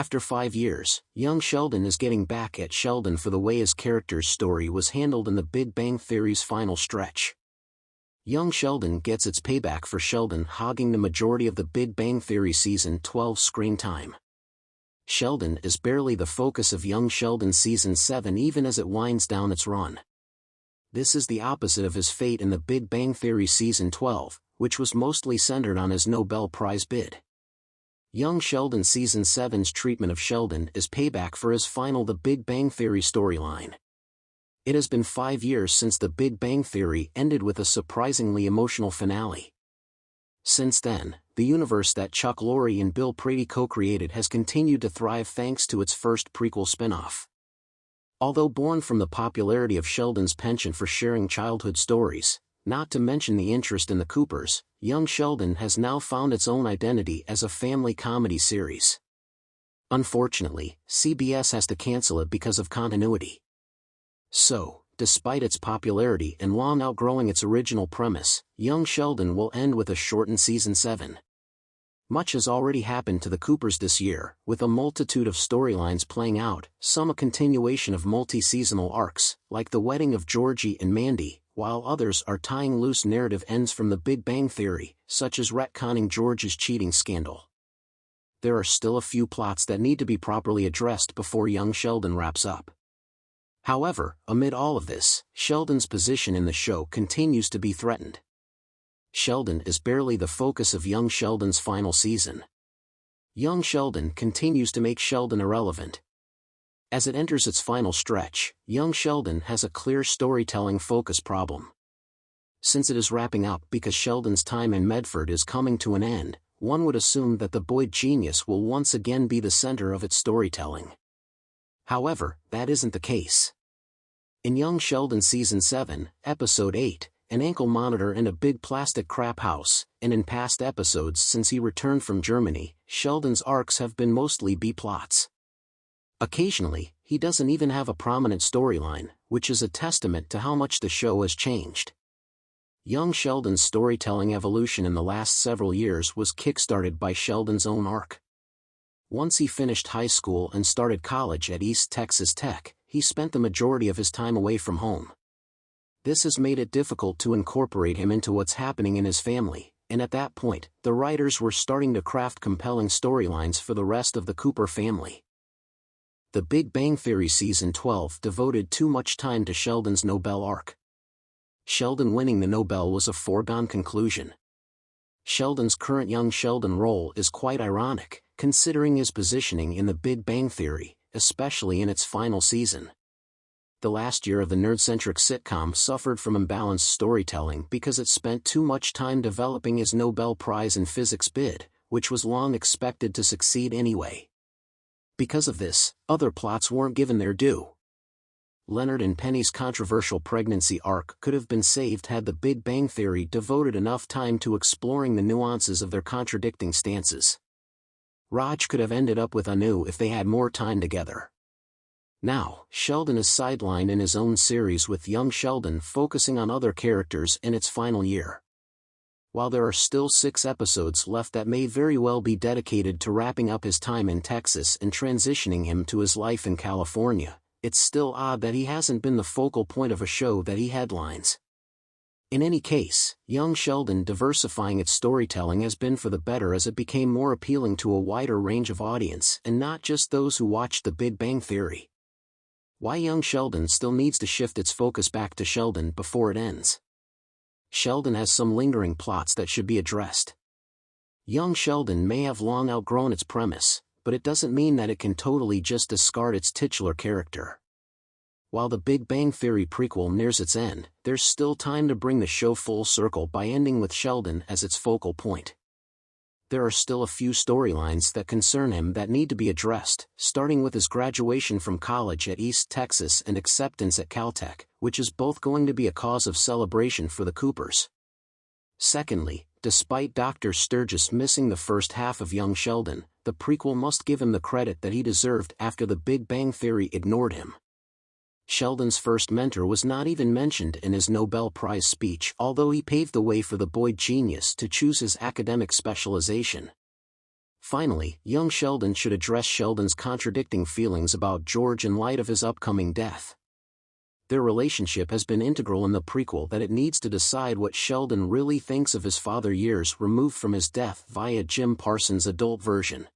After 5 years, young Sheldon is getting back at Sheldon for the way his character's story was handled in The Big Bang Theory's final stretch. Young Sheldon gets its payback for Sheldon hogging the majority of The Big Bang Theory Season 12 screen time. Sheldon is barely the focus of young Sheldon Season 7 even as it winds down its run. This is the opposite of his fate in The Big Bang Theory Season 12, which was mostly centered on his Nobel Prize bid. Young Sheldon Season 7's treatment of Sheldon is payback for his final The Big Bang Theory storyline. It has been 5 years since The Big Bang Theory ended with a surprisingly emotional finale. Since then, the universe that Chuck Lorre and Bill Prady co-created has continued to thrive thanks to its first prequel spin-off. Although born from the popularity of Sheldon's penchant for sharing childhood stories, not to mention the interest in the Coopers, young Sheldon has now found its own identity as a family comedy series. Unfortunately, CBS has to cancel it because of continuity. So, despite its popularity and long outgrowing its original premise, young Sheldon will end with a shortened Season 7. Much has already happened to the Coopers this year, with a multitude of storylines playing out, some a continuation of multi-seasonal arcs, like the wedding of Georgie and Mandy, while others are tying loose narrative ends from The Big Bang Theory, such as retconning George's cheating scandal. There are still a few plots that need to be properly addressed before young Sheldon wraps up. However, amid all of this, Sheldon's position in the show continues to be threatened. Sheldon is barely the focus of young Sheldon's final season. Young Sheldon continues to make Sheldon irrelevant. As it enters its final stretch, young Sheldon has a clear storytelling focus problem. Since it is wrapping up because Sheldon's time in Medford is coming to an end, one would assume that the boy genius will once again be the center of its storytelling. However, that isn't the case. In young Sheldon Season 7, Episode 8, an ankle monitor in a big plastic crap house, and in past episodes since he returned from Germany, Sheldon's arcs have been mostly B-plots. Occasionally, he doesn't even have a prominent storyline, which is a testament to how much the show has changed. Young Sheldon's storytelling evolution in the last several years was kick-started by Sheldon's own arc. Once he finished high school and started college at East Texas Tech, he spent the majority of his time away from home. This has made it difficult to incorporate him into what's happening in his family, and at that point, the writers were starting to craft compelling storylines for the rest of the Cooper family. The Big Bang Theory Season 12 devoted too much time to Sheldon's Nobel arc. Sheldon winning the Nobel was a foregone conclusion. Sheldon's current young Sheldon role is quite ironic, considering his positioning in The Big Bang Theory, especially in its final season. The last year of the nerd-centric sitcom suffered from imbalanced storytelling because it spent too much time developing his Nobel Prize in Physics bid, which was long expected to succeed anyway. Because of this, other plots weren't given their due. Leonard and Penny's controversial pregnancy arc could have been saved had The Big Bang Theory devoted enough time to exploring the nuances of their contradicting stances. Raj could have ended up with Anu if they had more time together. Now, Sheldon is sidelined in his own series with young Sheldon focusing on other characters in its final year. While there are still 6 episodes left that may very well be dedicated to wrapping up his time in Texas and transitioning him to his life in California, it's still odd that he hasn't been the focal point of a show that he headlines. In any case, young Sheldon diversifying its storytelling has been for the better as it became more appealing to a wider range of audience and not just those who watched The Big Bang Theory. Why young Sheldon still needs to shift its focus back to Sheldon before it ends. Sheldon has some lingering plots that should be addressed. Young Sheldon may have long outgrown its premise, but it doesn't mean that it can totally just discard its titular character. While The Big Bang Theory prequel nears its end, there's still time to bring the show full circle by ending with Sheldon as its focal point. There are still a few storylines that concern him that need to be addressed, starting with his graduation from college at East Texas and acceptance at Caltech, which is both going to be a cause of celebration for the Coopers. Secondly, despite Dr. Sturgis missing the first half of young Sheldon, the prequel must give him the credit that he deserved after The Big Bang Theory ignored him. Sheldon's first mentor was not even mentioned in his Nobel Prize speech, although he paved the way for the boy genius to choose his academic specialization. Finally, young Sheldon should address Sheldon's contradicting feelings about George in light of his upcoming death. Their relationship has been integral in the prequel that it needs to decide what Sheldon really thinks of his father years removed from his death via Jim Parsons' adult version.